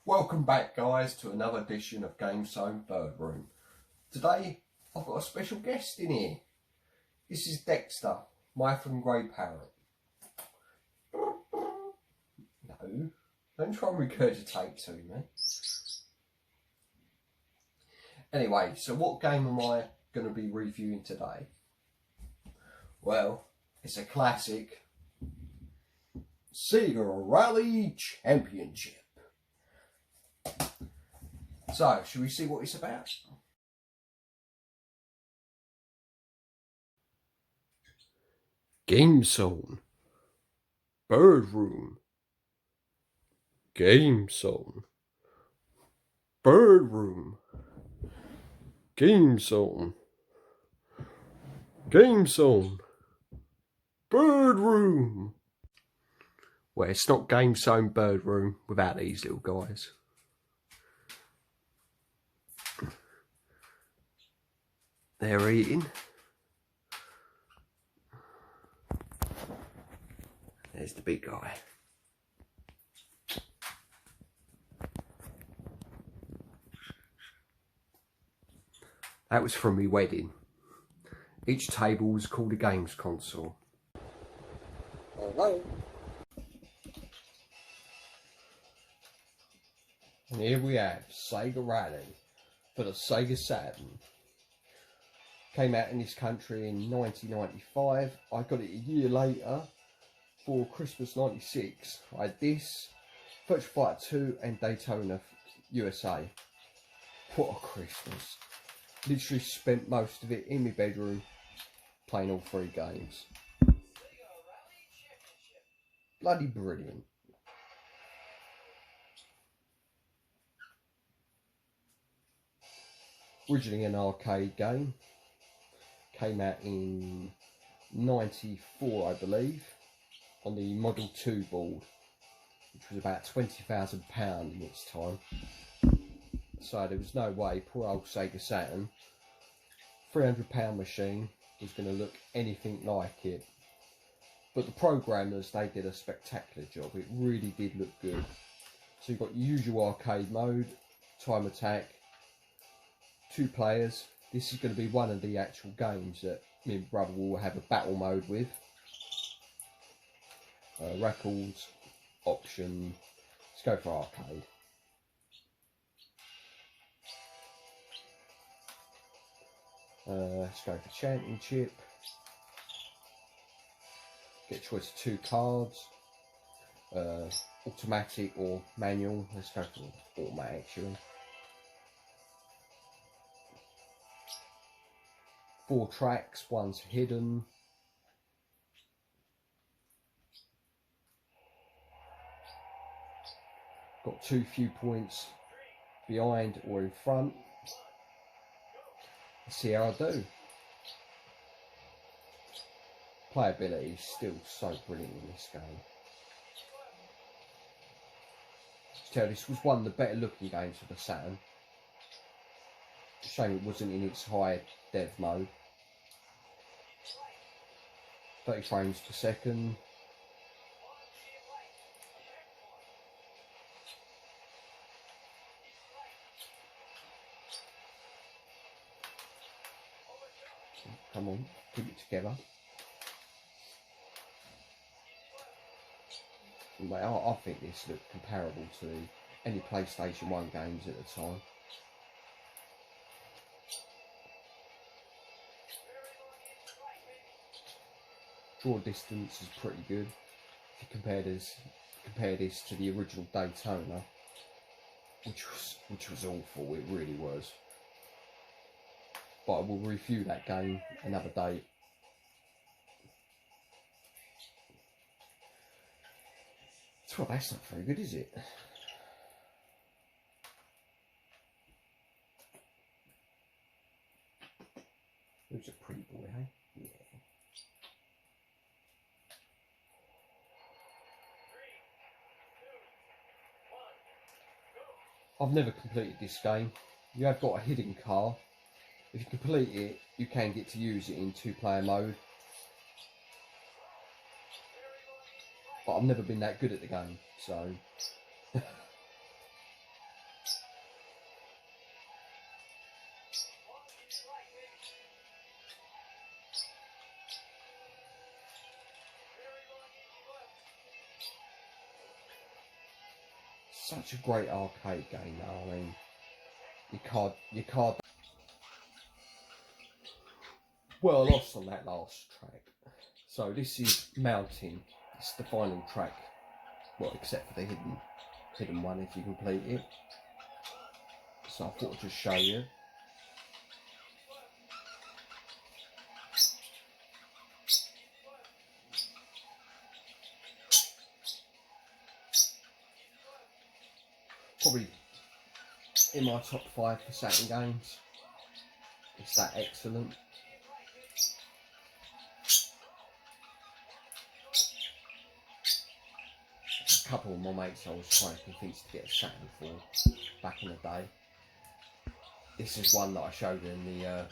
Welcome back, guys, to another edition of GameZone Birdroom. Today I've got a special guest in here. This is Dexter, my from Grey Parrot. No, don't try and regurgitate to me. Anyway, so what game am I going to be reviewing today? Well, it's a classic Sega Rally Championship. So, shall we see what it's about? GameZone, Birdroom, GameZone, Birdroom, GameZone, GameZone, Birdroom. Well, it's not GameZone Birdroom without these little guys. They're eating. There's the big guy. That was from my wedding. Each table was called a games console. Hello. And here we have Sega Rally for the Sega Saturn. Came out in this country in 1995. I got it a year later for Christmas '96. I had this, Virtua Fighter 2 and Daytona USA. What a Christmas. Literally spent most of it in my bedroom playing all three games. Bloody brilliant. Originally an arcade game. Came out in '94, I believe, on the Model 2 board, which was about £20,000 in its time. So there was no way poor old Sega Saturn, £300 machine, was going to look anything like it. But the programmers, they did a spectacular job. It really did look good. So you've got your usual arcade mode, time attack, 2 players. This is going to be one of the actual games that me and brother will have a battle mode with. Records, option, let's go for arcade. Let's go for championship. Get a choice of 2 cards. Automatic or manual. Let's go for automatic, actually. 4 tracks, one's hidden. Got 2 viewpoints behind or in front. Let's see how I do. Playability is still so brilliant in this game. So this was one of the better looking games for the Saturn. Shame it wasn't in its high dev mode. 30 frames per second. Come on, keep it together. Well, I think this looked comparable to any PlayStation 1 games at the time. Draw distance is pretty good. If you compare this to the original Daytona, which was awful, it really was. But I will review that game another day. Well, that's not very good, is it? Who's a pretty boy, hey? Yeah. I've never completed this game. You have got a hidden car. If you complete it, you can get to use it in 2-player mode. But I've never been that good at the game, so Such a great arcade game though. I mean, you can't. Well, I lost on that last track. So this is Mountain. It's the final track. Well, except for the hidden one if you complete it. So I thought I'd just show you. Probably in my top 5 for Saturn games. It's that excellent. A couple of my mates I was trying to convince to get a Saturn for back in the day. This is one that I showed in the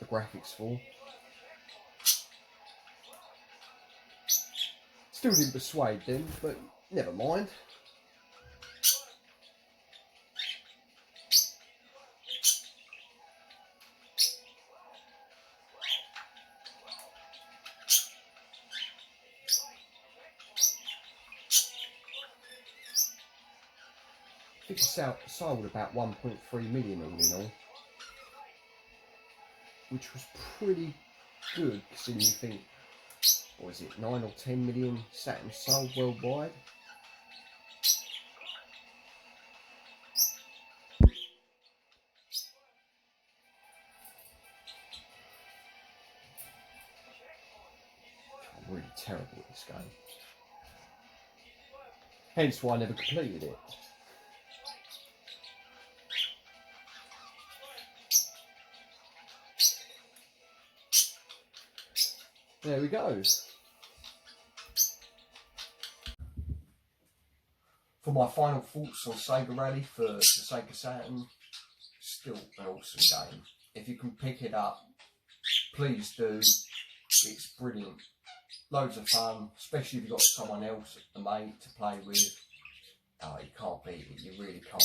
graphics for. Still didn't persuade them, but never mind. I think it sold about 1.3 million all in all, which was pretty good considering you think, what was it, 9 or 10 million Saturns sold worldwide. I'm really terrible at this game. Hence why I never completed it. There we go. For my final thoughts on Sega Rally for the Sega Saturn, still an awesome game. If you can pick it up, please do. It's brilliant. Loads of fun, especially if you've got someone else, a mate, to play with. Oh, you can't beat it, you really can't.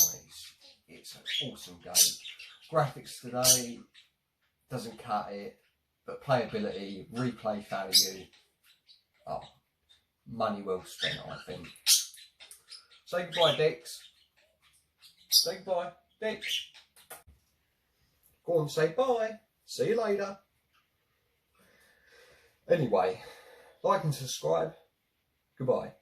It's an awesome game. Graphics today doesn't cut it, but playability, replay value, oh, money well spent, I think. Say goodbye, Dex. Say goodbye, Dex. Go on, say bye. See you later. Anyway, like and subscribe. Goodbye.